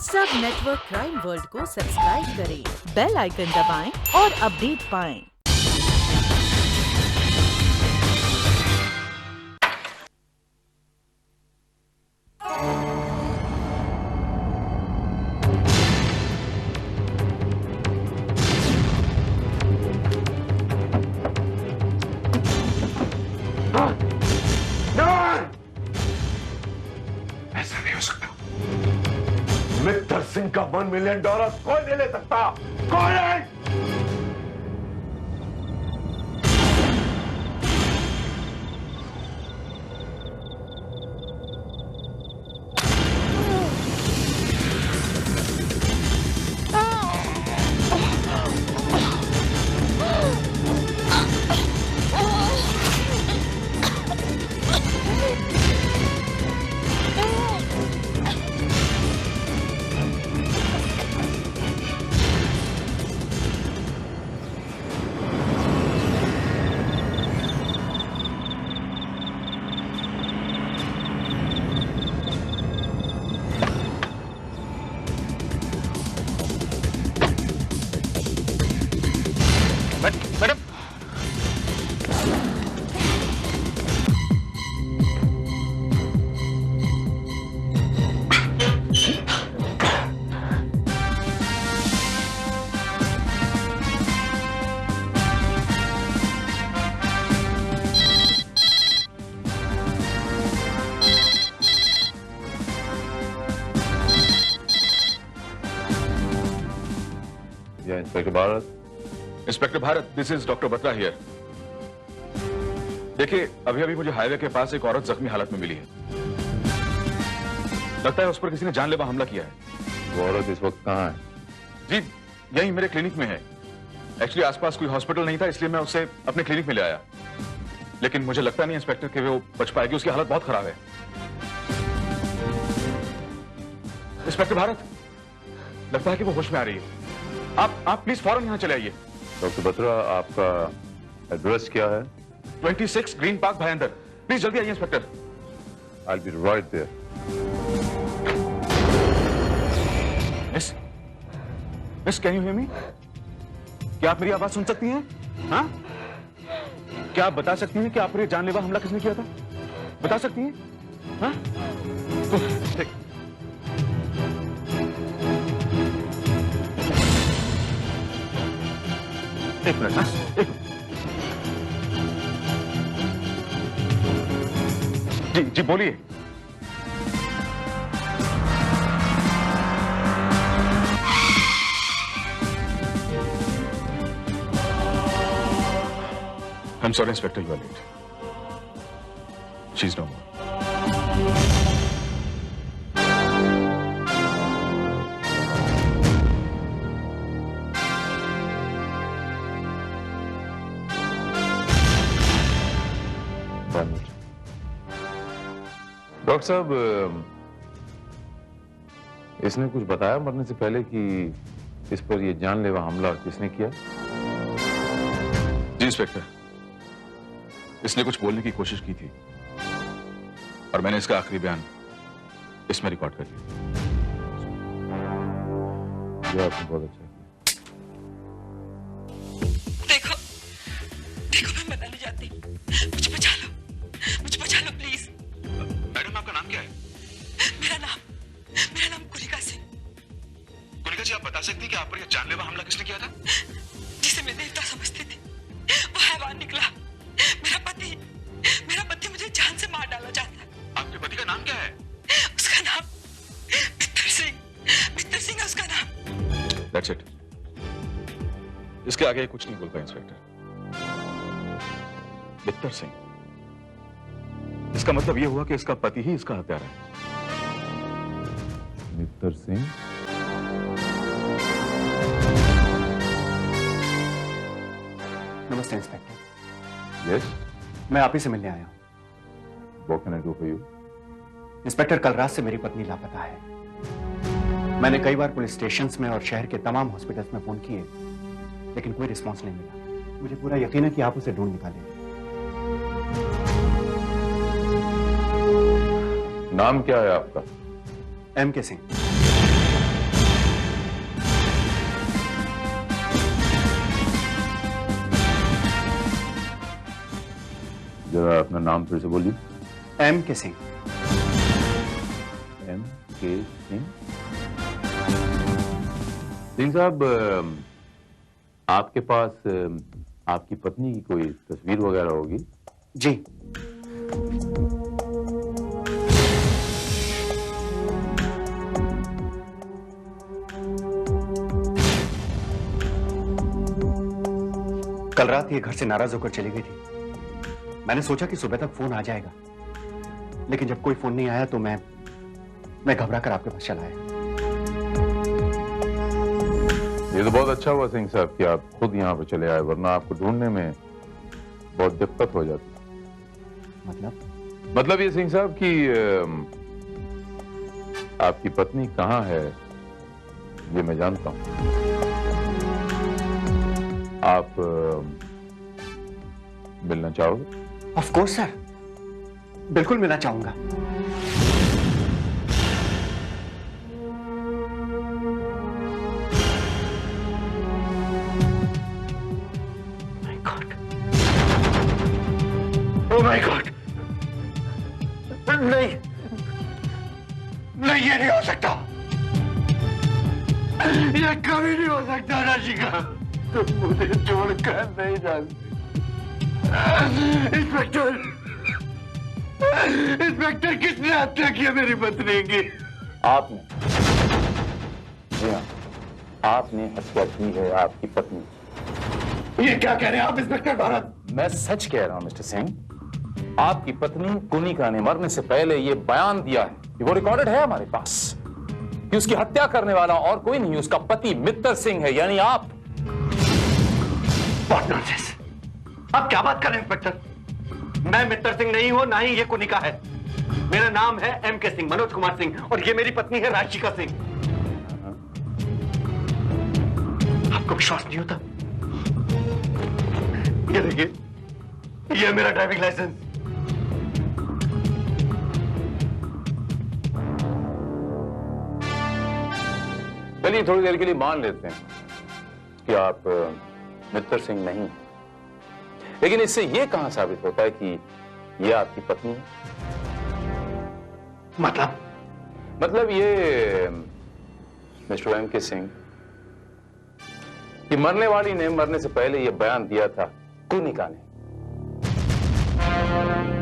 सब network crime world को subscribe करें, बेल आइकन दबाएं और अपडेट पाएं। ऐसा नहीं हो सकता। मित्तर सिंह का $1 मिलियन कोई नहीं ले सकता। कौन है? मैडम, या inspector Bharat. Inspector Bharat, this is doctor Batra here. देखिए, अभी अभी मुझे हाईवे के पास एक औरत जख्मी हालत में मिली है। लगता है उस पर किसी ने जानलेवा हमला किया है। वो औरत इस वक्त कहाँ है? जी, यही मेरे क्लिनिक में है। एक्चुअली आसपास कोई हॉस्पिटल नहीं था, इसलिए मैं उसे अपने क्लिनिक में ले आया। लेकिन मुझे लगता नहीं इंस्पेक्टर कि वो बच पाएगी, उसकी हालत बहुत खराब है। इंस्पेक्टर भारत, लगता है कि वो होश में आ रही है। आप प्लीज फौरन यहां चले आइए। डॉक्टर बत्रा, आपका एड्रेस क्या है? 26 ग्रीन पार्क भाईंदर। प्लीज जल्दी आइए inspector. I'll be right there. Miss can you hear me? क्या आप मेरी आवाज सुन सकती हैं? हाँ? क्या आप बता सकती हैं कि आप पर जानलेवा हमला किसने किया था? बता सकती हैं? हाँ? ठीक। एक मिनट, हाँ? एक मिनट। जी जी बोलिए। I'm sorry, Inspector, you are late. She's no more. Doctor साहब, इसने कुछ बताया मरने से पहले कि इस पर यह जानलेवा हमला किसने किया? जी इंस्पेक्टर, इसने कुछ बोलने की कोशिश की थी और मैंने इसका आखिरी बयान इसमें रिकॉर्ड कर लिया। ये आपने बहुत अच्छा किया। देखो देखो, मैं मरना नहीं चाहती। मुझे बचा लो प्लीज। मैडम, आपका नाम क्या है? मेरा नाम कुलिका सिंह। कुलिका जी, आप बता सकती हैं कि आप पर यह जानलेवा हमला किसने किया था? जिसे मैं देवता समझती थी, वो हैवान निकला। मेरा पति मुझे जान से मार डाला चाहता। आपके पति का नाम क्या है? उसका नाम मित्तर सिंह है उसका नाम। That's it. इसके आगे कुछ नहीं बोल पाए इंस्पेक्टर। मित्तर सिंह, इसका मतलब यह हुआ कि इसका पति ही इसका हत्यारा है। मित्तर सिंह? नमस्ते इंस्पेक्टर। यस, मैं आप ही से मिलने आया हूं। What can I do for you? Inspector, कल रात से मेरी पत्नी लापता है। मैंने कई बार पुलिस स्टेशंस में और शहर के तमाम हॉस्पिटल्स में फोन किए, लेकिन कोई रिस्पॉन्स नहीं मिला। मुझे पूरा यकीन है कि आप उसे ढूंढ निकालेंगे। नाम क्या है आपका? M.K. सिंह। जरा अपना नाम फिर से बोलिए। M.K. सिंह। M.K. सिंह। सिंह साहब, आपके पास आपकी पत्नी की कोई तस्वीर वगैरह होगी? जी। कल रात ये घर से नाराज होकर चली गई थी। मैंने सोचा कि सुबह तक फोन आ जाएगा, लेकिन जब कोई फोन नहीं आया तो मैं घबरा कर आपके पास चला आया। ये तो बहुत अच्छा हुआ सिंह साहब कि आप खुद यहाँ पर चले आए, वरना आपको ढूंढने में बहुत दिक्कत हो जाती। मतलब ये सिंह साहब कि आपकी पत्नी कहाँ है ये मैं जानता हूँ। आप मिलना चाहोगे? ऑफ कोर्स सर, बिल्कुल मिलना चाहूंगा। Oh my God! नहीं, नहीं, ये नहीं हो सकता। ये कभी नहीं हो सकता राशिका। तुम मुझे छोड़कर नहीं जानती। इंस्पेक्टर किसने हत्या की मेरी पत्नी की? आपने। जी हाँ, आपने हत्या की है आपकी पत्नी। ये क्या कह रहे हैं आप इंस्पेक्टर भारत? मैं सच कह रहा हूं मिस्टर सिंह। आपकी पत्नी कुनिका ने मरने से पहले ये बयान दिया है कि वो रिकॉर्डेड है हमारे पास कि उसकी हत्या करने वाला और कोई नहीं, उसका पति मित्तर सिंह है, यानी आप। What nonsense! आप क्या बात कर रहे हैं इंस्पेक्टर? मैं मित्तर सिंह नहीं हूं, ना ही ये कुनिका है। मेरा नाम है M.K. सिंह, मनोज कुमार सिंह, और ये मेरी पत्नी है राशिका सिंह। आपको विश्वास नहीं होता? ये देखिए, ये है मेरा ड्राइविंग लाइसेंस। चलिए थोड़ी देर के लिए मान लेते हैं कि आप मित्तर सिंह नहीं, लेकिन इससे यह कहां साबित होता है कि यह आपकी पत्नी है? मतलब ये मिस्टर M.K. सिंह कि मरने वाली ने मरने से पहले यह बयान दिया था कुनिका ने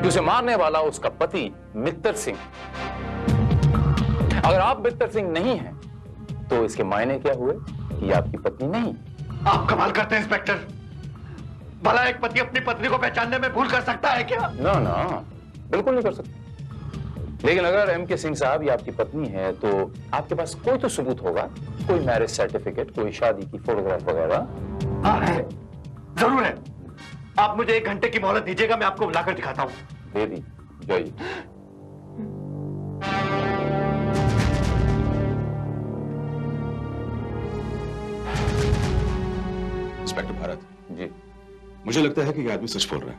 कि उसे मारने वाला उसका पति मित्तर सिंह। अगर आप मित्तर सिंह नहीं हैं तो इसके मायने क्या हुए कि आपकी पत्नी नहीं? आप कमाल करते हैं इंस्पेक्टर। भला एक पति अपनी पत्नी को पहचानने में भूल कर सकता है क्या? ना ना, बिल्कुल नहीं कर सकते। लेकिन अगर M.K. सिंह साहब ये आपकी पत्नी है तो आपके पास कोई तो सबूत होगा, कोई मैरिज सर्टिफिकेट, कोई शादी की फोटोग्राफ वगैरह। हाँ है, जरूर है। आप मुझे 1 घंटे की मोहलत दीजिएगा, मैं आपको बुलाकर दिखाता हूँ। दे दी जाइए। इंस्पेक्टर भारत जी, मुझे लगता है कि ये आदमी सच बोल रहा है।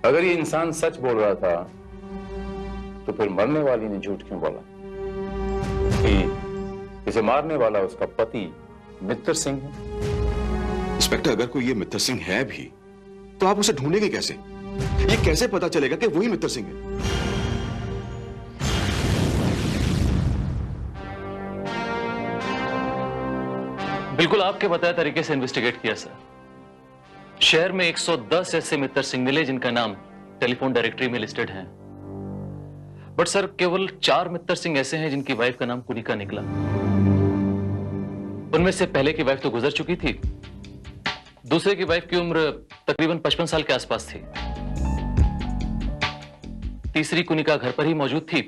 अगर ये इंसान सच बोल रहा था तो फिर मरने वाली ने झूठ क्यों बोला कि इसे मारने वाला उसका पति मित्तर सिंह है? इंस्पेक्टर, अगर कोई ये मित्तर सिंह है भी तो आप उसे ढूंढेंगे कैसे? ये कैसे पता चलेगा कि वही मित्तर सिंह है? बिल्कुल आपके बताए तरीके से इन्वेस्टिगेट किया सर। शहर में 110 ऐसे मित्तर सिंह मिले जिनका नाम टेलीफोन डायरेक्टरी में लिस्टेड है, बट सर केवल 4 मित्तर सिंह ऐसे हैं जिनकी वाइफ का नाम कुनिका निकला। उनमें से पहले की वाइफ तो गुजर चुकी थी, दूसरे की वाइफ की उम्र तकरीबन 55 साल के आसपास थी, तीसरी कुनिका घर पर ही मौजूद थी।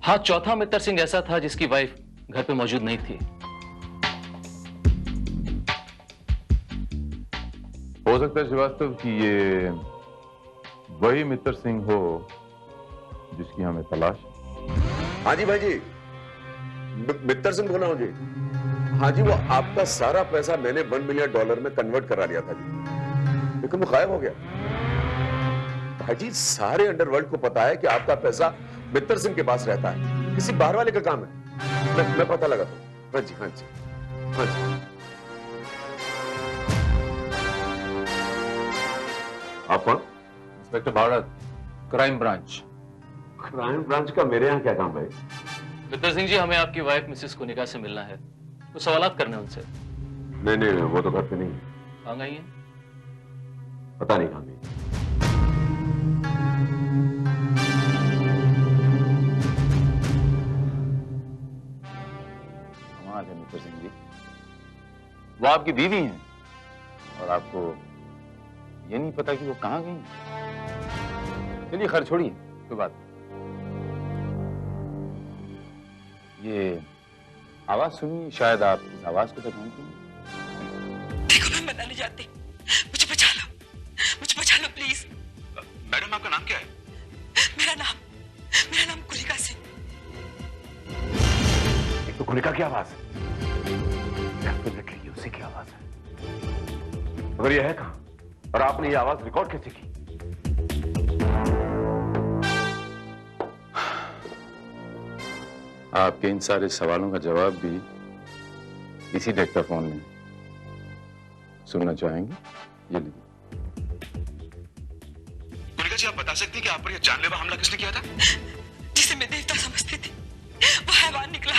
हाँ, चौथा मित्तर सिंह ऐसा था जिसकी वाइफ घर पे मौजूद नहीं थी। हो सकता है श्रीवास्तव कि ये वही मित्तर सिंह हो जिसकी हमें तलाश है। हाँ जी भाई जी, मित्तर सिंह बोल रहा हूँ जी। हाँ जी, वो आपका सारा पैसा मैंने $1 मिलियन में कन्वर्ट करा लिया था जी, लेकिन वो गायब हो गया। भाई जी, सारे अंडरवर्ल्ड को पता है कि आपका पैसा मित्तर सिंह के पास रहता है, किसी बाहर वाले का काम है। मैं पता लगा था। हाँ जी, हाँ जी, हाँ जी। कौन? Inspector Bharat, crime branch. Crime branch का मेरे यहाँ क्या काम है? मित्तर सिंह जी, हमें आपकी वाइफ मिसेस कुनिका से मिलना है, कुछ सवालात करने उनसे। नहीं नहीं, वो तो घर पे नहीं है। कहाँ गई हैं? पता नहीं कहाँ गई। कमाल है मित्तर सिंह जी, वो आपकी बीवी हैं और आपको ये नहीं पता कि वो कहाँ गई हैं। चलिए खैर छोड़िए, कोई बात। ये आवाज सुनिए, शायद आप इस आवाज को पहचानते हैं। देखो मैं मरना नहीं चाहती, मुझे बचा लो, मुझे बचा लो प्लीज। मैडम, आपका नाम क्या है? मेरा नाम कुनिका सिंह। एक तो कुनिका की आवाज है, डेफिनेटली उसी की आवाज है। मगर यह है कहां? और आपने ये आवाज रिकॉर्ड कैसे की? आपके इन सारे सवालों का जवाब भी इसी डिक्टाफोन में सुनना चाहेंगे? ये लीजिए। कुनिका जी, आप बता सकती हैं कि आप पर यह जानलेवा हमला किसने किया था? जिसे मैं देवता समझती थी वो हैवान निकला।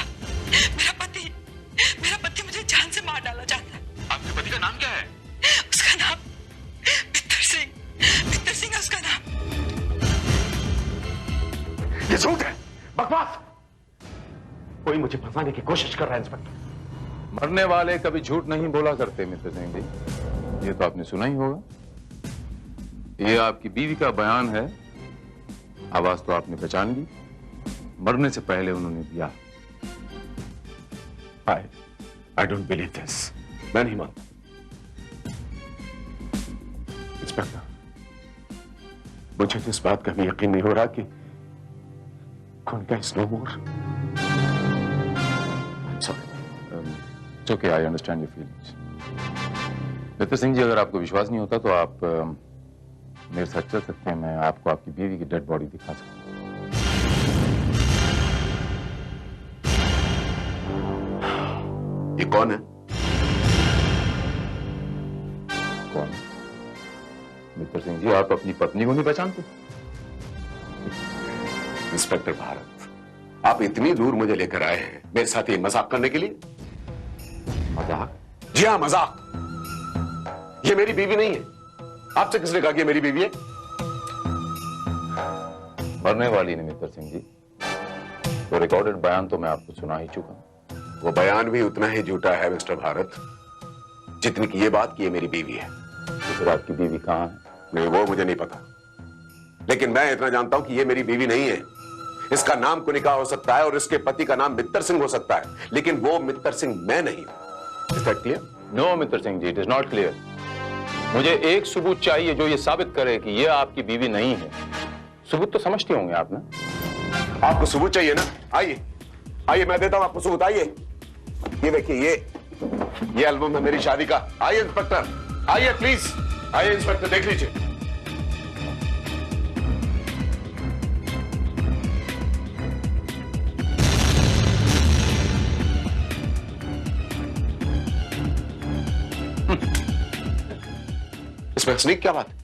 मेरा पति मुझे जान से मार डाला चाहता है। आपके पति का नाम क्या है? उसका नाम मित्तर सिंह है उसका नाम। ये झूठ है, बकवास। कोई मुझे फंसाने की कोशिश कर रहा है इंस्पेक्टर। मरने वाले कभी झूठ नहीं बोला करते मित्र सिंह जी, ये तो आपने सुना ही होगा। ये आपकी बीवी का बयान है, आवाज तो आपने पहचान ली, मरने से पहले उन्होंने दिया। I don't believe this. मैं नहीं मानता इंस्पेक्टर। मुझे तो इस बात का भी यकीन नहीं हो रहा कि Kunika is no more. It's okay, I understand your feelings. Mitra Singh ji, अगर आपको विश्वास नहीं होता तो आप मेरे साथ चल सकते हैं, मैं आपको आपकी बीवी की डेड बॉडी दिखा सकता हूँ। ये कौन है? कौन? मित्र सिंह जी, आप अपनी पत्नी को नहीं पहचानते? इंस्पेक्टर भारत, आप इतनी दूर मुझे लेकर आए हैं मेरे साथ ये मजाक करने के लिए? मजाक? जी हाँ, मजाक। ये मेरी बीवी नहीं है। आपसे किसने कहा कि ये मेरी बीवी है? मरने वाली ने मित्र सिंह जी, तो रिकॉर्डेड बयान तो मैं आपको सुना ही चुका हूं। वो बयान भी उतना ही झूठा है मिस्टर भारत जितनी की ये बात कि ये मेरी बीवी है। तो फिर आपकी बीवी कहाँ है? नहीं, वो मुझे नहीं पता, लेकिन मैं इतना जानता हूं कि ये मेरी बीवी नहीं है। इसका नाम कुनिका हो सकता है और इसके पति का नाम मित्तर सिंह हो सकता है, लेकिन वो मित्तर सिंह मैं नहीं हूं। Is that clear? No Mitra Singh ji, it is not clear. मुझे एक सबूत चाहिए जो ये साबित करे कि ये आपकी बीवी नहीं है। सबूत तो समझते होंगे आप ना? आपको सबूत चाहिए ना? आइए आइए, मैं देता हूं आपको सबूत। आइए, ये देखिए, ये एल्बम है मेरी शादी का। आइए इंस्पेक्टर, आइए प्लीज, आइए इंस्पेक्टर, देख लीजिए। इसमें हंसने की क्या बात है?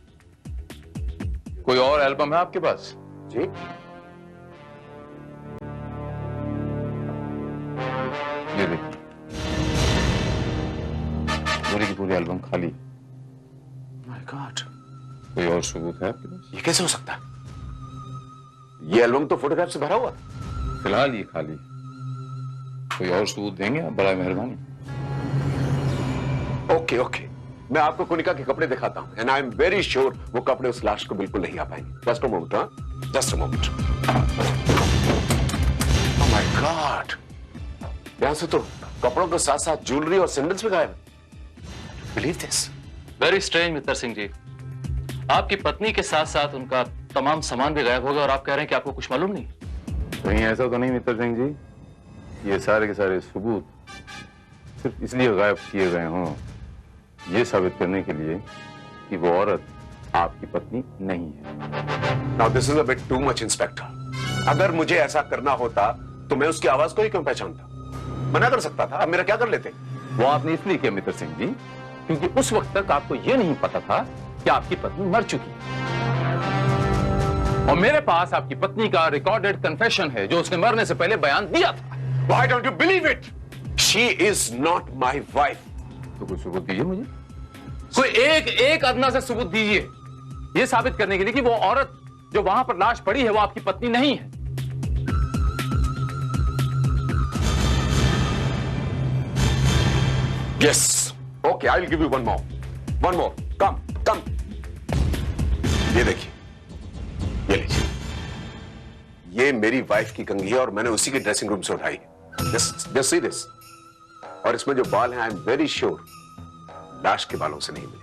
कोई और एल्बम है आपके पास? जी, ये देखिए, पूरी की पूरी एल्बम खाली। माय गॉड, कोई और सबूत है आपके पास? ये कैसे हो सकता है? ये एल्बम तो फोटोग्राफ से भरा हुआ था। फिलहाल ये खाली। कोई और सबूत देंगे आप? बड़ा मेहरबानी। ओके ओके, मैं आपको कुनिका के कपड़े दिखाता हूं, and I am very sure वो कपड़े उस लाश को बिल्कुल नहीं आ पाएंगे। जस्ट अ मोमेंट, हाँ, just a moment. Oh my God, यहां से तो कपड़ों के साथ साथ ज्वेलरी और सैंडल्स भी गायब। Believe this? वेरी स्ट्रेंज मित्तर सिंह जी, आपकी पत्नी के साथ साथ उनका तमाम सामान भी गायब हो गया और आप कह रहे हैं कि आपको कुछ मालूम नहीं? कहीं ऐसा तो नहीं मित्र सिंह जी, ये सारे के सारे सबूत सिर्फ इसलिए गायब किए गए हों ये साबित करने के लिए कि वो औरत आपकी पत्नी नहीं है। Now this is a bit too much inspector. अगर मुझे ऐसा करना होता तो मैं उसकी आवाज को ही क्यों पहचानता? मना कर सकता था, अब मेरा क्या कर लेते? वो आपने इसलिए किया मित्र सिंह जी क्योंकि उस वक्त तक आपको यह नहीं पता था कि आपकी पत्नी मर चुकी है। और मेरे पास आपकी पत्नी का रिकॉर्डेड कन्फेशन है जो उसने मरने से पहले बयान दिया था। Why don't you believe it? She is not my wife. तो कोई सबूत दीजिए मुझे, कोई एक अदना से सबूत दीजिए यह साबित करने के लिए कि वो औरत जो वहां पर लाश पड़ी है वो आपकी पत्नी नहीं है। Yes. Okay, I'll give you one more. One more. Come. ये देखिए, ये लीजिए। ये मेरी वाइफ की कंघी है और मैंने उसी के ड्रेसिंग रूम से उठाई। Just see this. और इसमें जो बाल हैं, आई एम वेरी श्योर लाश के बालों से नहीं मिलेंगे।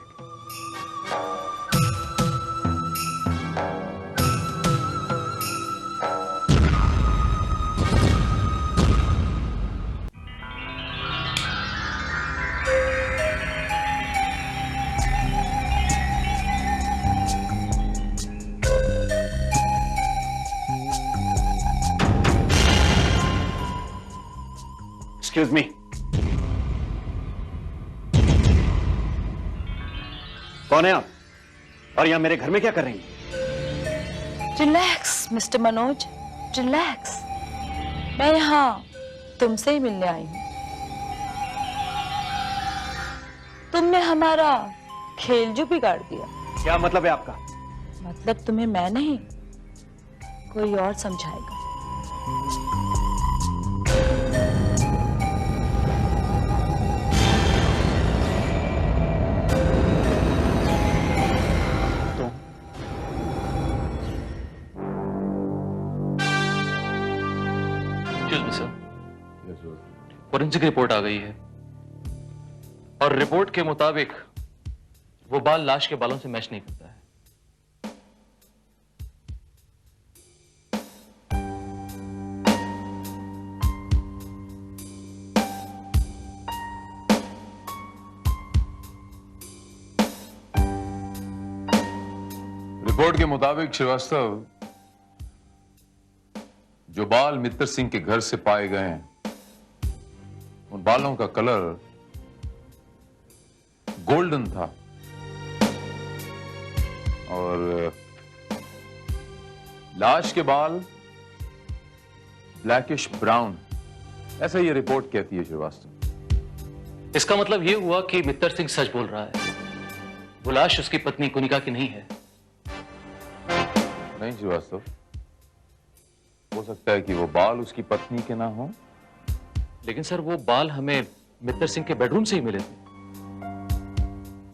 एक्सक्यूज मी, कौन है आप और यहां मेरे घर में क्या कर रही हैं? Relax mister Manoj, relax. मैं यहाँ तुमसे ही मिलने आई हूँ। तुमने हमारा खेल जो बिगाड़ दिया। क्या मतलब है आपका? मतलब तुम्हें मैं नहीं, कोई और समझाएगा। फोरेंसिक रिपोर्ट आ गई है और रिपोर्ट के मुताबिक वो बाल लाश के बालों से मैच नहीं करता है। रिपोर्ट के मुताबिक श्रीवास्तव, जो बाल मित्तर सिंह के घर से पाए गए हैं उन बालों का कलर गोल्डन था और लाश के बाल ब्लैकिश ब्राउन, ऐसा ये रिपोर्ट कहती है श्रीवास्तव। इसका मतलब ये हुआ कि मित्तर सिंह सच बोल रहा है, वो लाश उसकी पत्नी कुनिका की नहीं है। नहीं श्रीवास्तव, हो सकता है कि वो बाल उसकी पत्नी के ना हो। लेकिन सर वो बाल हमें मित्तर सिंह के बेडरूम से ही मिले थे।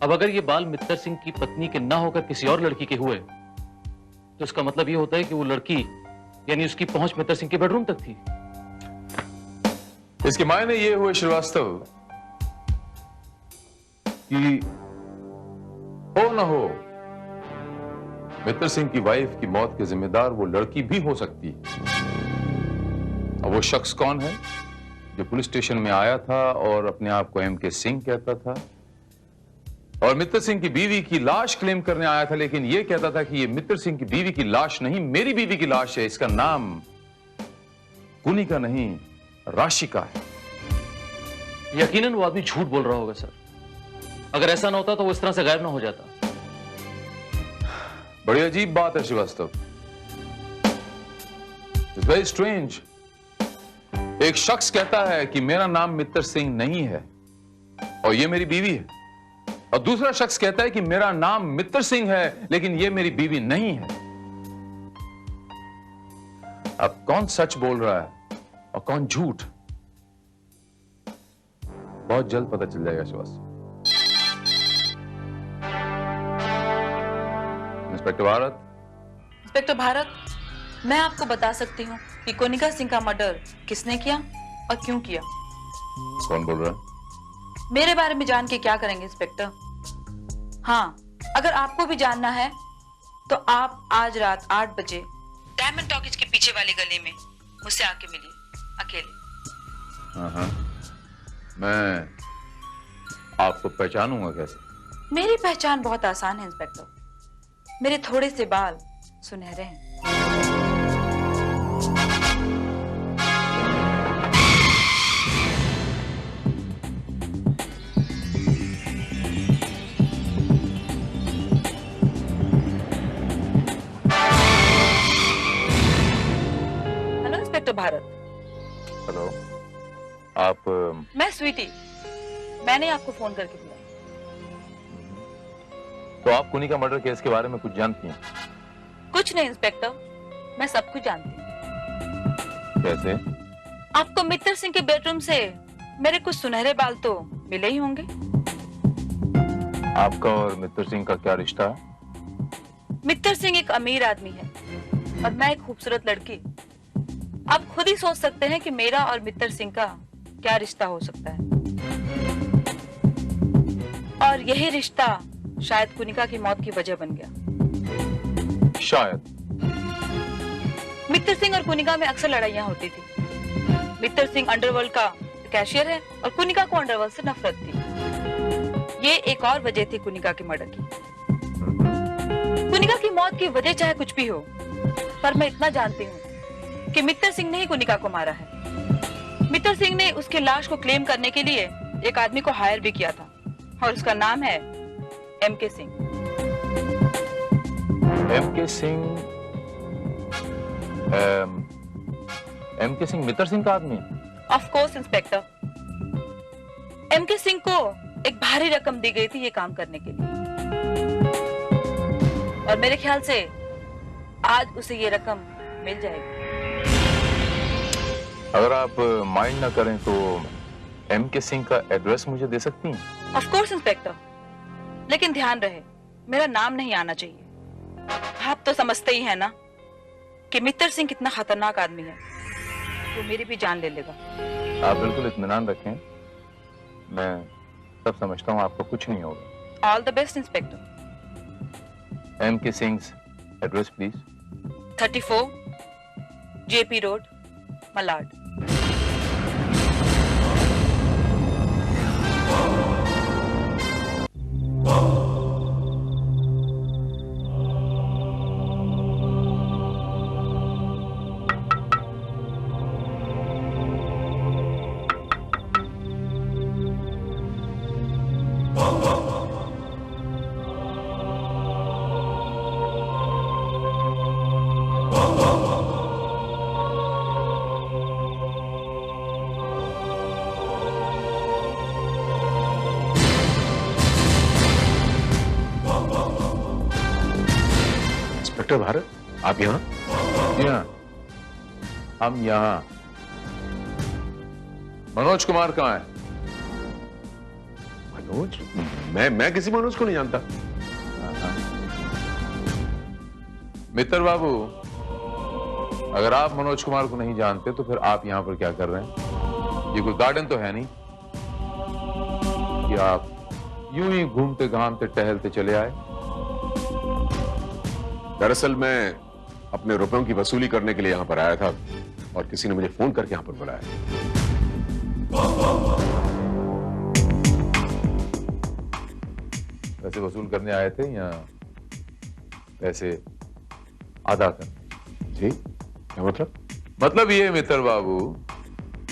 अब अगर ये बाल मित्तर सिंह की पत्नी के ना होकर किसी और लड़की के हुए तो इसका मतलब ये होता है कि वो लड़की यानी उसकी पहुंच मित्तर सिंह के बेडरूम तक थी। इसके मायने ये हुए श्रीवास्तव कि हो ना हो मित्तर सिंह की वाइफ की मौत के जिम्मेदार वो लड़की भी हो सकती है। अब वो शख्स कौन है जो पुलिस स्टेशन में आया था और अपने आप को एम के सिंह कहता था और मित्तर सिंह की बीवी की लाश क्लेम करने आया था, लेकिन यह कहता था कि यह मित्तर सिंह की बीवी की लाश नहीं, मेरी बीवी की लाश है। इसका नाम कुनिका नहीं, राशिका है। यकीनन वो आदमी झूठ बोल रहा होगा सर। अगर ऐसा ना होता तो वो इस तरह से गायब ना हो जाता। बड़ी अजीब बात है श्रीवास्तव, इट्स वेरी स्ट्रेंज। एक शख्स कहता है कि मेरा नाम मित्तर सिंह नहीं है और ये मेरी बीवी है, और दूसरा शख्स कहता है कि मेरा नाम मित्तर सिंह है लेकिन ये मेरी बीवी नहीं है। अब कौन सच बोल रहा है और कौन झूठ, बहुत जल्द पता चल जाएगा श्रीवास्तव। इंस्पेक्टर भारत। इंस्पेक्टर भारत, मैं आपको बता सकती हूँ कि कोनिका सिंह का मर्डर किसने किया और क्यों किया। कौन बोल रहा है? मेरे बारे में जान के क्या करेंगे इंस्पेक्टर? हाँ, अगर आपको भी जानना है तो आप आज रात 8 बजे डायमंड टॉकीज के पीछे वाले गली में मुझसे आके मिलिए, अकेले। हाँ, मैं आपको पहचानूंगा कैसे? मेरी पहचान बहुत आसान है इंस्पेक्टर, मेरे थोड़े से बाल सुनहरे हैं। इंस्पेक्टर भारत। हेलो, आप मैं स्वीटी, मैंने आपको फोन करके बुलाया। तो आप कुनिका मर्डर केस के बारे में कुछ जानती हैं? कुछ नहीं इंस्पेक्टर, मैं सब कुछ जानती हूँ। कैसे? आपको मित्तर सिंह के बेडरूम से मेरे कुछ सुनहरे बाल तो मिले ही होंगे। आपका और मित्तर सिंह का क्या रिश्ता है? मित्तर सिंह एक अमीर आदमी है और मैं एक खूबसूरत लड़की। आप खुद ही सोच सकते हैं कि मेरा और मित्तर सिंह का क्या रिश्ता हो सकता है। और यही रिश्ता शायद कुनिका की मौत की वजह बन गया। शायद। मित्तर सिंह और कुनिका में अक्सर लड़ाइयां होती थी। मित्तर सिंह अंडरवर्ल्ड का कैशियर है और कुनिका को अंडरवर्ल्ड से नफरत थी। ये एक और वजह थी कुनिका के मर्डर की। कुनिका की मौत की वजह चाहे कुछ भी हो, पर मैं इतना जानती हूँ कि मित्तर सिंह ने ही कुनिका को मारा है। मित्तर सिंह ने उसकी लाश को क्लेम करने के लिए एक आदमी को हायर भी किया था और उसका नाम है MK Singh. MK Singh? MK Singh Mittar Singh का आदमी है? Of course inspector. MK Singh को एक भारी रकम दी गई थी ये काम करने के लिए और मेरे ख्याल से आज उसे ये रकम मिल जाएगी। अगर आप माइंड ना करें तो एमके सिंह का एड्रेस मुझे दे सकती हैं? ऑफ कोर्स इंस्पेक्टर, लेकिन ध्यान रहे मेरा नाम नहीं आना चाहिए। आप तो समझते ही हैं ना कि मित्तर सिंह कितना खतरनाक आदमी है, वो मेरी भी जान ले लेगा। आप बिल्कुल इत्मीनान रखें, मैं सब समझता हूँ, आपको कुछ नहीं होगा। All the best inspector. MK Singh address please. 34 JP road, Malad. Inspector Bharat, आप यहाँ? जी हाँ, हम यहाँ। मनोज कुमार कहाँ है? मनोज? मैं किसी मनोज को नहीं जानता। मित्तर बाबू, अगर आप मनोज कुमार को नहीं जानते तो फिर आप यहाँ पर क्या कर रहे हैं? ये कोई गार्डन तो है नहीं कि आप यूं ही घूमते घामते टहलते चले आए। दरअसल मैं अपने रुपयों की वसूली करने के लिए यहां पर आया था और किसी ने मुझे फोन करके यहां पर बुलाया। पैसे वसूल करने आए थे या पैसे अदा करने? जी, क्या मतलब? मतलब ये मित्तर बाबू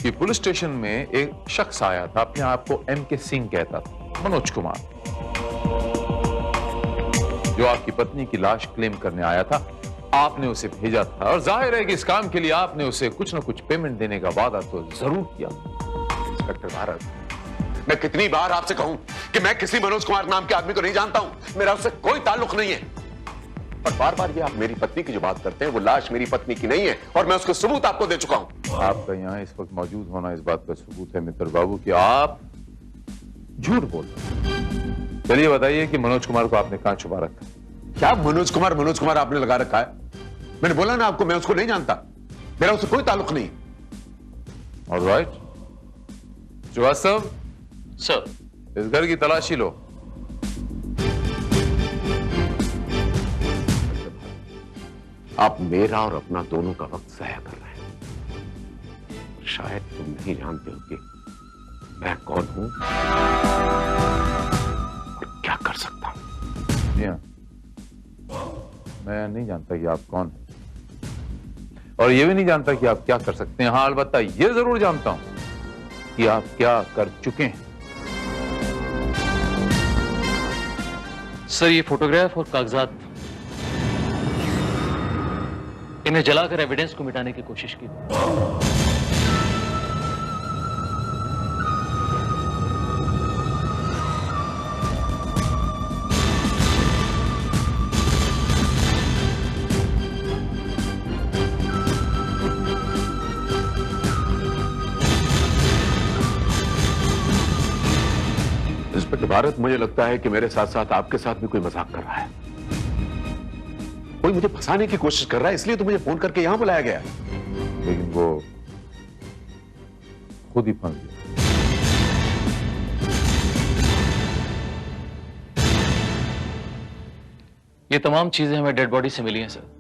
कि पुलिस स्टेशन में एक शख्स आया था, अपने आप को एमके सिंह कहता था, मनोज कुमार, जो आपकी पत्नी की लाश क्लेम करने आया था। आपने उसे भेजा था और जाहिर है कि इस काम के लिए आपने उसे कुछ ना कुछ पेमेंट देने का वादा तो जरूर किया। इंस्पेक्टर भारत, मैं कितनी बार आपसे कहूं कि मैं किसी मनोज कुमार नाम के आदमी को नहीं जानता हूं, मेरा उससे कोई ताल्लुक नहीं है। और बार बार ये आप मेरी पत्नी की जो बात करते हैं, वो लाश मेरी पत्नी की नहीं है और मैं उसका सबूत आपको दे चुका हूं। आपका यहाँ इस वक्त मौजूद होना इस बात का सबूत है मित्तर बाबू कि आप झूठ बोल रहे हैं। चलिए बताइए कि मनोज कुमार को आपने कहां छुपा रखा? क्या मनोज कुमार आपने लगा रखा है? मैंने बोला ना आपको, मैं उसको नहीं जानता, मेरा उससे कोई ताल्लुक नहीं। ऑलराइट श्रीवास्तव, सर, इस घर की तलाशी लो। आप मेरा और अपना दोनों का वक्त ज़ाया कर रहे हैं। शायद तुम नहीं जानते हो कि मैं कौन हूं और क्या कर सकता हूं। जी हाँ, मैं नहीं जानता कि आप कौन हैं और ये भी नहीं जानता कि आप क्या कर सकते हैं। हाँ, अलबत्ता ये जरूर जानता हूं कि आप क्या कर चुके हैं। सर, ये फोटोग्राफ और कागजात इन्हें जलाकर एविडेंस को मिटाने की कोशिश की। इंस्पेक्टर भारत, मुझे लगता है कि मेरे साथ साथ आपके साथ भी कोई मजाक कर रहा है। कोई मुझे फंसाने की कोशिश कर रहा है, इसलिए तो मुझे फोन करके यहां बुलाया गया है। लेकिन वो खुद ही फंस गया। ये तमाम चीजें हमें डेड बॉडी से मिली हैं सर।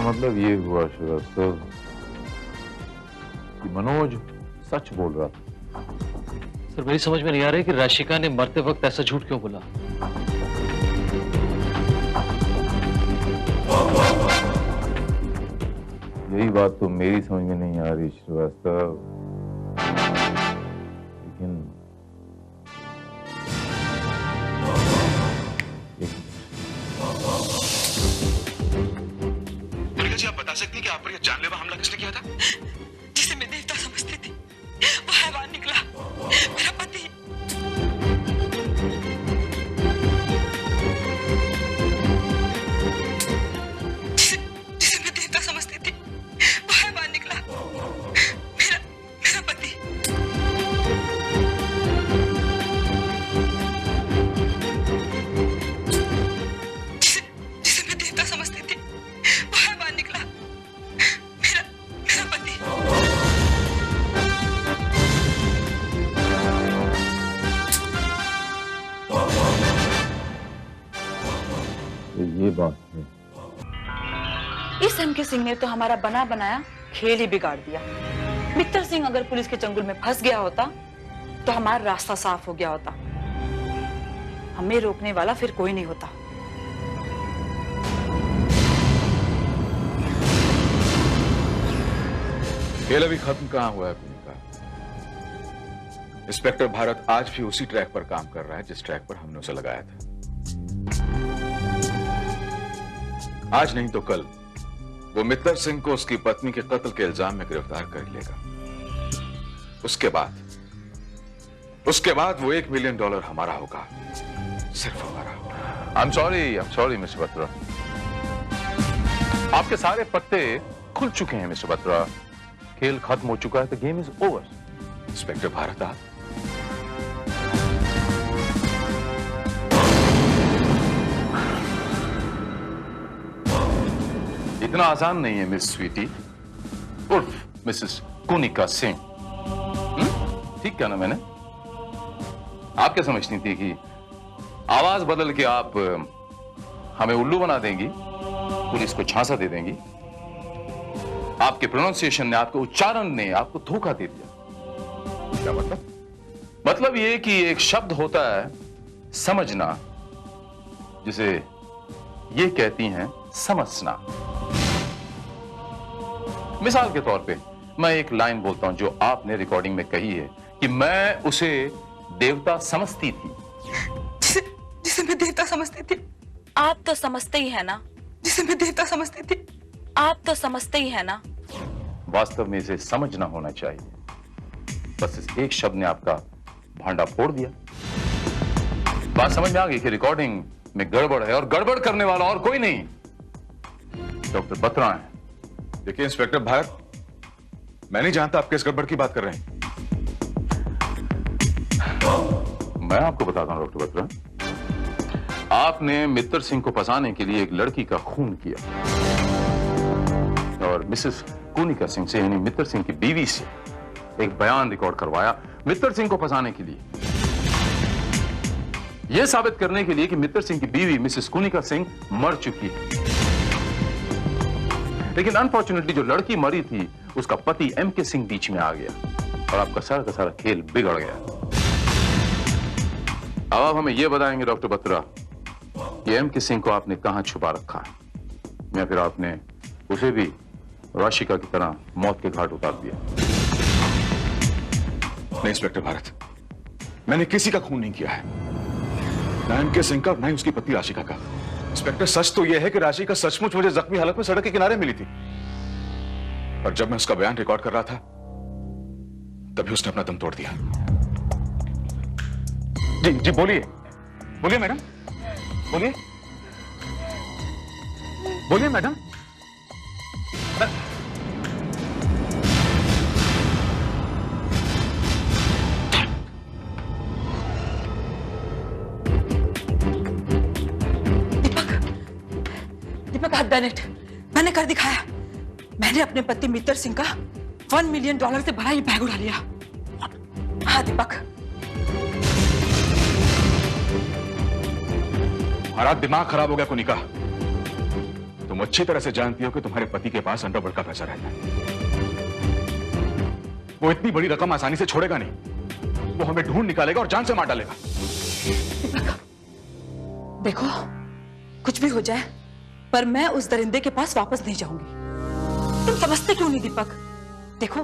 मतलब ये हुआ श्रीवास्तव कि मनोज सच बोल रहा था। सर मेरी समझ में नहीं आ रही कि राशिका ने मरते वक्त ऐसा झूठ क्यों बोला। यही बात तो मेरी समझ में नहीं आ रही श्रीवास्तव, लेकिन आप बता सकती हैं कि आप पर यह जानलेवा हमला किसने किया था? जिसे मैं देवता समझती थी वो हैवान निकला, मेरा पति। जिसे मैं देवता समझती थी वो हैवान निकला, मेरा पति। जिसे मैं देवता समझती थी वो हैवान निकला, मेरा पति। ये बात है। इस एमके सिंह ने तो हमारा बना बनाया खेल ही बिगाड़ दिया। मित्तर सिंह अगर पुलिस के चंगुल में फंस गया होता तो हमारा रास्ता साफ हो गया होता। हमें रोकने वाला फिर कोई नहीं होता। खेल अभी खत्म कहां हुआ है पुनीता? इंस्पेक्टर भारत आज भी उसी ट्रैक पर काम कर रहा है जिस ट्रैक पर हमने उसे लगाया था। आज नहीं तो कल वो मित्तर सिंह को उसकी पत्नी के कत्ल के इल्जाम में गिरफ्तार कर लेगा। उसके बाद वो $1 मिलियन हमारा होगा, सिर्फ हमारा। आई एम सॉरी मिस्टर बत्रा। आपके सारे पत्ते खुल चुके हैं मिस्टर बत्रा। खेल खत्म हो चुका है। The game is over. Inspector Bharat, आप इतना आसान नहीं है मिस स्वीटी उर्फ मिसेस कुनिका सिंह। ठीक क्या ना मैंने? आप क्या समझती थी कि आवाज बदल के आप हमें उल्लू बना देंगी, पुलिस को झांसा दे देंगी? आपके प्रोनाउंसिएशन ने, आपके उच्चारण ने आपको धोखा दे दिया। क्या मतलब? मतलब ये कि एक शब्द होता है समझना, जिसे ये कहती हैं समझना। मिसाल के तौर पे मैं एक लाइन बोलता हूं जो आपने रिकॉर्डिंग में कही है कि मैं उसे देवता समझती थी। जिसे मैं देवता समझती थी। आप तो समझते ही है ना। जिसे मैं देवता समझती थी। आप तो समझते ही है ना। वास्तव में इसे समझना होना चाहिए। बस इस एक शब्द ने आपका भांडा फोड़ दिया। बात समझ में आ गई कि रिकॉर्डिंग में गड़बड़ है और गड़बड़ करने वाला और कोई नहीं डॉक्टर बत्रा है। देखिए इंस्पेक्टर भारत, मैं नहीं जानता आप किस गड़बड़ की बात कर रहे हैं। मैं आपको बताता हूं डॉक्टर बत्रा। आपने मित्तर सिंह को फंसाने के लिए एक लड़की का खून किया और मिसेस कोनिका सिंह से यानी मित्तर सिंह की बीवी से एक बयान रिकॉर्ड करवाया मित्तर सिंह को फंसाने के लिए, यह साबित करने के लिए कि मित्तर सिंह की बीवी मिसेस कोनिका सिंह मर चुकी है। लेकिन अनफॉर्चुनेटली जो लड़की मरी थी उसका पति एमके सिंह बीच में आ गया और आपका सारा का सारा खेल बिगड़ गया। अब आप हमें यह बताएंगे डॉक्टर बत्रा कि एमके सिंह को आपने कहां छुपा रखा है या फिर आपने उसे भी राशिका की तरह मौत के घाट उतार दिया? नहीं इंस्पेक्टर भारत, मैंने किसी का खून नहीं किया है, ना एमके सिंह का, ना ही उसकी पत्नी राशिका का। इंस्पेक्टर सच तो यह है कि राशिका सचमुच मुझे जख्मी हालत में सड़क के किनारे मिली थी और जब मैं उसका बयान रिकॉर्ड कर रहा था तभी उसने अपना दम तोड़ दिया। जी जी बोलिए, बोलिए मैडम, बोलिए, बोलिए madam. Deepak I've done it. मैंने कर दिखाया। मैंने अपने पति मित्तर सिंह का $1 मिलियन से भरा ये बैग उड़ा लिया। हाँ दीपक। हमारा दिमाग खराब हो गया कोनिका। तुम अच्छी तरह से जानती हो कि तुम्हारे पति के पास अंडरवर्ल्ड का पैसा रहता है। वो इतनी बड़ी रकम आसानी से छोड़ेगा नहीं, वो हमें ढूंढ निकालेगा और जान से मार डालेगा। दीपक देखो, कुछ भी हो जाए पर मैं उस दरिंदे के पास वापस नहीं जाऊंगी। तुम समझते क्यों नहीं दीपक? देखो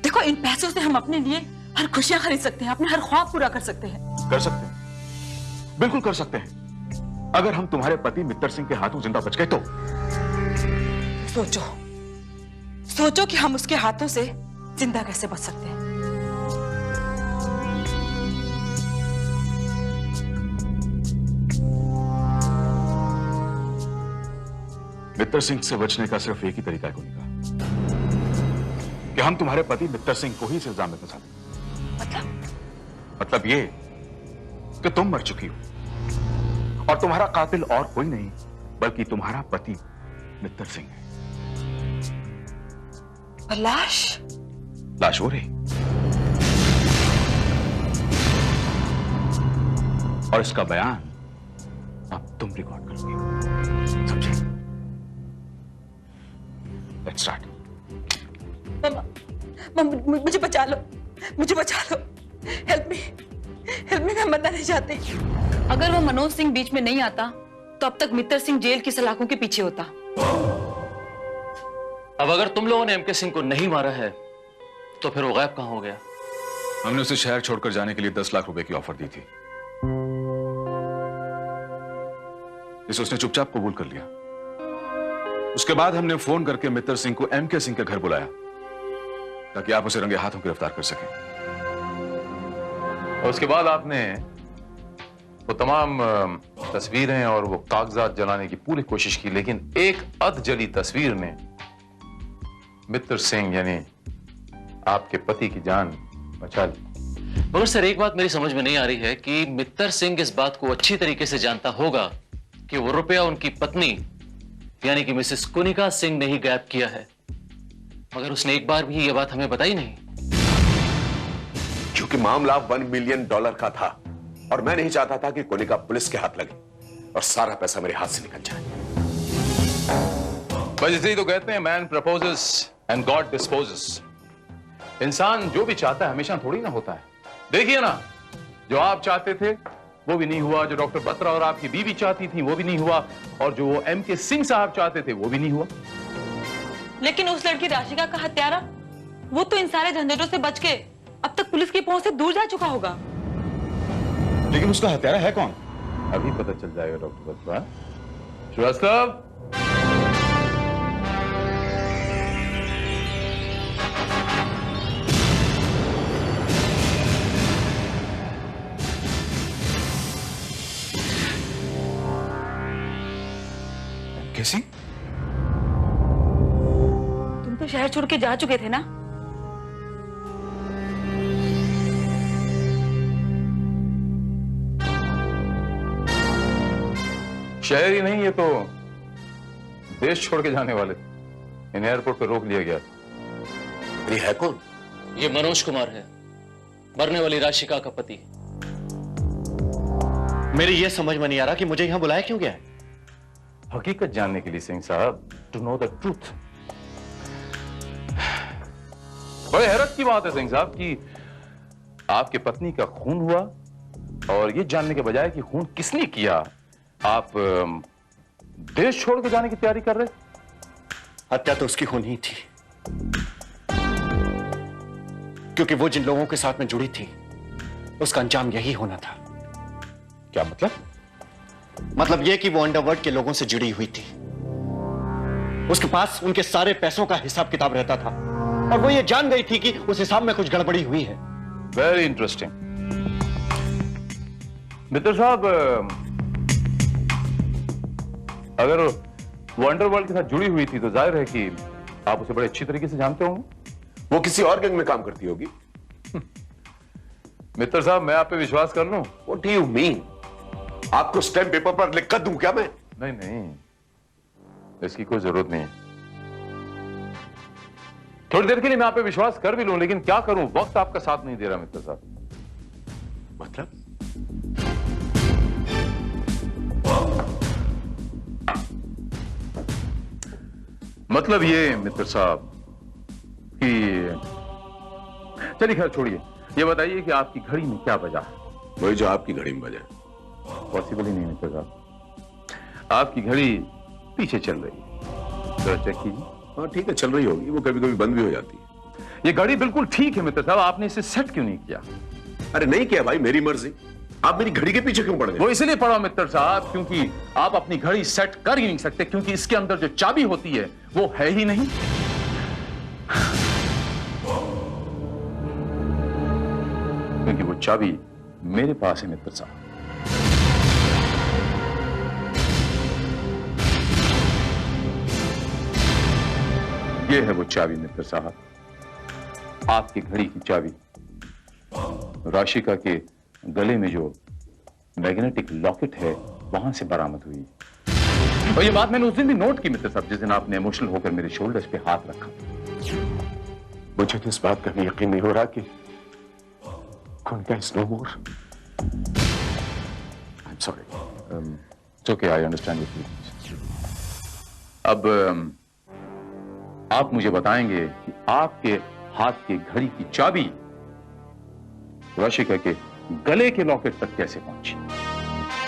देखो, इन पैसों से हम अपने लिए हर खुशियां खरीद सकते हैं, अपने हर ख्वाब पूरा कर सकते हैं। कर सकते हैं, बिल्कुल कर सकते हैं। अगर हम तुम्हारे पति मित्तर सिंह के हाथों जिंदा बच गए तो सोचो सोचो कि हम उसके हाथों से जिंदा कैसे बच सकते हैं। मित्तर सिंह से बचने का सिर्फ एक ही तरीका है कोनिका, कि हम तुम्हारे पति मित्तर सिंह को ही इस इल्जाम में फंसा दें। मतलब ये कि तुम मर चुकी हो और तुम्हारा कातिल और कोई नहीं बल्कि तुम्हारा पति मित्तर सिंह है। लाश? लाश हो रही और इसका बयान अब तुम रिकॉर्ड करोगे, समझे? Let's start. मुझे बचा लो, मुझे बचा लो। हेल्प मी, मैं मरना नहीं चाहती। अगर वो मनोज सिंह बीच में नहीं आता तो अब तक मित्तर सिंह जेल की सलाखों के पीछे होता। अब अगर तुम लोगों ने एमके सिंह को नहीं मारा है तो फिर वो गायब कहां हो गया? हमने उसे शहर छोड़कर जाने के लिए 10 लाख रुपए की ऑफर दी थी, इसे उसने चुपचाप कबूल कर लिया। उसके बाद हमने फोन करके मित्तर सिंह को एमके सिंह के घर बुलाया ताकि आप उसे रंगे हाथों गिरफ्तार कर सकें। और उसके बाद आपने वो तमाम तस्वीरें और वो कागजात जलाने की पूरी कोशिश की, लेकिन एक अधजली तस्वीर ने मित्तर सिंह यानी आपके पति की जान बचा ली। मगर सर एक बात मेरी समझ में नहीं आ रही है कि मित्तर सिंह इस बात को अच्छी तरीके से जानता होगा कि वो रुपया उनकी पत्नी यानी कि मिसेस कोनिका सिंह ने ही गायब किया है, मगर उसने एक बार भी ये बात हमें बताई नहीं। क्योंकि मामला $1 मिलियन का था और मैं नहीं चाहता था कि कोनिका पुलिस के हाथ लगे और सारा पैसा मेरे हाथ से निकल जाए। बस इसलिए तो कहते हैं man proposes and God disposes. इंसान जो भी चाहता है हमेशा थोड़ी ना होता है। देखिए ना, जो आप चाहते थे वो भी नहीं हुआ, जो डॉक्टर बत्रा और आपकी बीवी चाहती थी वो भी नहीं हुआ, और जो वो एमके सिंह साहब चाहते थे वो भी नहीं हुआ। लेकिन उस लड़की राशिका का हत्यारा, वो तो इन सारे झंझटों से बच के अब तक पुलिस की पहुंच से दूर जा चुका होगा। लेकिन उसका हत्यारा है कौन? अभी पता चल जाएगा डॉक्टर बत्रा। श्रीवास्तव, कैसी? तुम तो शहर छोड़ के जा चुके थे ना? शहर ही नहीं, ये तो देश छोड़ के जाने वाले थे। इन्हें एयरपोर्ट पे रोक लिया गया। ये है कौन? ये मनोज कुमार है, मरने वाली राशिका का पति। मेरी यह समझ में नहीं आ रहा कि मुझे यहां बुलाया क्यों गया है। हकीकत जानने के लिए सिंह साहब, टू नो द ट्रूथ। बड़े हैरत की बात है सिंह साहब कि आपके पत्नी का खून हुआ और ये जानने के बजाय कि खून किसने किया, आप देश छोड़ के जाने की तैयारी कर रहे। हत्या तो उसकी होनी ही थी, क्योंकि वो जिन लोगों के साथ में जुड़ी थी उसका अंजाम यही होना था। क्या मतलब? मतलब यह कि वो अंडरवर्ल्ड के लोगों से जुड़ी हुई थी। उसके पास उनके सारे पैसों का हिसाब किताब रहता था और वो ये जान गई थी कि उस हिसाब में कुछ गड़बड़ी हुई है। Very interesting. मित्र साहब, अगर वो अंडरवर्ल्ड के साथ जुड़ी हुई थी तो जाहिर है कि आप उसे बड़े अच्छी तरीके से जानते होंगे। वो किसी और गैंग में काम करती होगी। मित्र साहब, मैं आप पे विश्वास कर लूं? What do you mean? आपको स्टैम्प पेपर पर लिख कर दूं क्या मैं? नहीं नहीं, इसकी कोई जरूरत नहीं है। थोड़ी देर के लिए मैं आप पे विश्वास कर भी लूं, लेकिन क्या करूं, वक्त आपका साथ नहीं दे रहा मित्र साहब। मतलब ये मित्र साहब कि चलिए खैर छोड़िए, ये बताइए कि आपकी घड़ी में क्या बजा है? वही जो आपकी घड़ी में बजा। पॉसिबल ही नहीं मित्र साहब, आपकी घड़ी पीछे चल रही है, तो चेक कीजिए। हाँ ठीक है, चल रही होगी, वो कभी कभी बंद भी हो जाती है। ये घड़ी बिल्कुल ठीक है मित्र साहब, आपने इसे सेट क्यों नहीं किया? अरे नहीं किया भाई, मेरी मर्जी। आप मेरी घड़ी के पीछे क्यों पड़ गए? वो इसलिए पड़ा मित्र साहब क्योंकि आप अपनी घड़ी सेट कर ही नहीं सकते, क्योंकि इसके अंदर जो चाबी होती है वो है ही नहीं। क्योंकि वो चाबी मेरे पास है मित्र साहब। ये है वो चाबी मित्र साहब, आपकी घड़ी की चाबी। राशिका के गले में जो मैग्नेटिक लॉकेट है वहां से बरामद हुई। और ये बात मैंने उस दिन भी नोट की मित्र साहब, जिस दिन आपने इमोशनल होकर मेरे शोल्डर्स पे हाथ रखा। मुझे तो इस बात का भी यकीन नहीं हो रहा कि Kunta is no more. I am sorry. It's okay, I understand your feelings. अब आप मुझे बताएंगे कि आपके हाथ की घड़ी की चाबी राशिका के गले के लॉकेट तक कैसे पहुंची?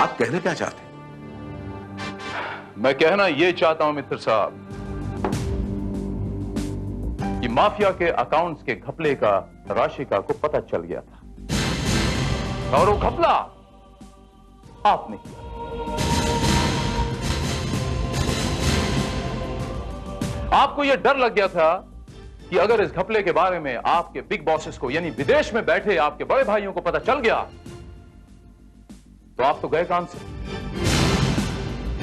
आप कहना क्या चाहते हैं? मैं कहना यह चाहता हूं मित्र साहब कि माफिया के अकाउंट्स के घपले का राशिका को पता चल गया था और वो घपला आपने किया। आपको यह डर लग गया था कि अगर इस घपले के बारे में आपके बिग बॉसेस को, यानी विदेश में बैठे आपके बड़े भाइयों को पता चल गया तो आप तो गए काम से।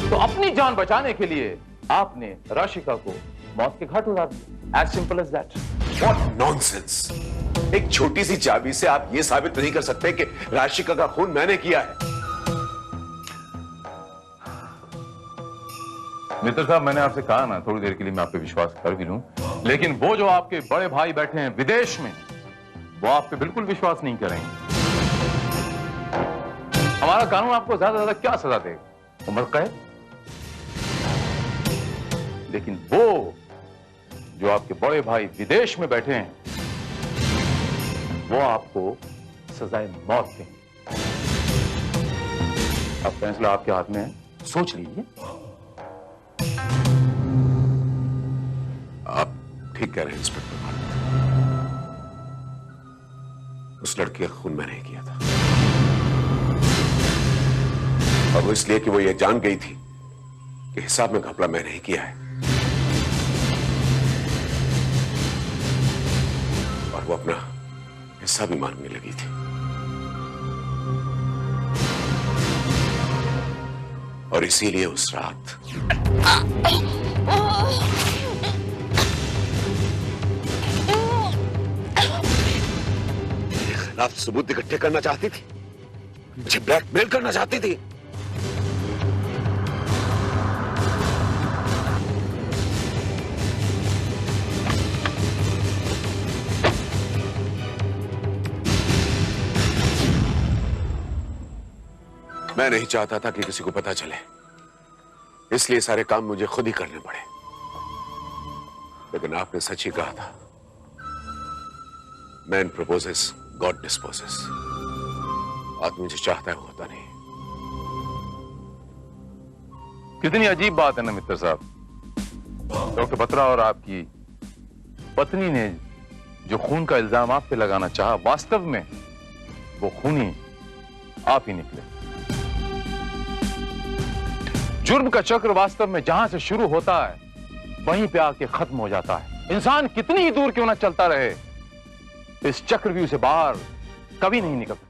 तो अपनी जान बचाने के लिए आपने राशिका को मौत के घाट उतार दिया। As simple as that. What nonsense! एक छोटी सी चाबी से आप यह साबित नहीं कर सकते कि राशिका का खून मैंने किया है। मित्र साहब, मैंने आपसे कहा ना, थोड़ी देर के लिए मैं आप पे विश्वास कर भी लूं, लेकिन वो जो आपके बड़े भाई बैठे हैं विदेश में, वो आप पे बिल्कुल विश्वास नहीं करेंगे। हमारा कानून आपको ज्यादा से ज्यादा क्या सजा देगा? उम्र कैद। लेकिन वो जो आपके बड़े भाई विदेश में बैठे हैं, वो आपको सजाए मौत देंगे। अब फैसला आपके हाथ में है, सोच लीजिए। आप ठीक कह रहे हैं इंस्पेक्टर। उस लड़की का खून मैंने किया था, और वो इसलिए कि वो ये जान गई थी कि हिसाब में घपला मैंने ही किया है, और वो अपना हिस्सा भी मांगने लगी थी। और इसीलिए उस रात खिलाफ सबूत इकट्ठे करना चाहती थी, मुझे ब्लैकमेल करना चाहती थी। मैं नहीं चाहता था कि किसी को पता चले, इसलिए सारे काम मुझे खुद ही करने पड़े। लेकिन आपने सच ही कहा था, मैन प्रपोजेस, गॉड डिस्पोजेस। आदमी जो चाहता है वो होता नहीं। कितनी अजीब बात है ना मित्र साहब। डॉक्टर बत्रा और आपकी पत्नी ने जो खून का इल्जाम आप पे लगाना चाहा, वास्तव में वो खूनी आप ही निकले। जुर्म का चक्र वास्तव में जहां से शुरू होता है वहीं पे आके खत्म हो जाता है। इंसान कितनी ही दूर क्यों ना चलता रहे, इस चक्रव्यूह से बाहर कभी नहीं निकल सकता।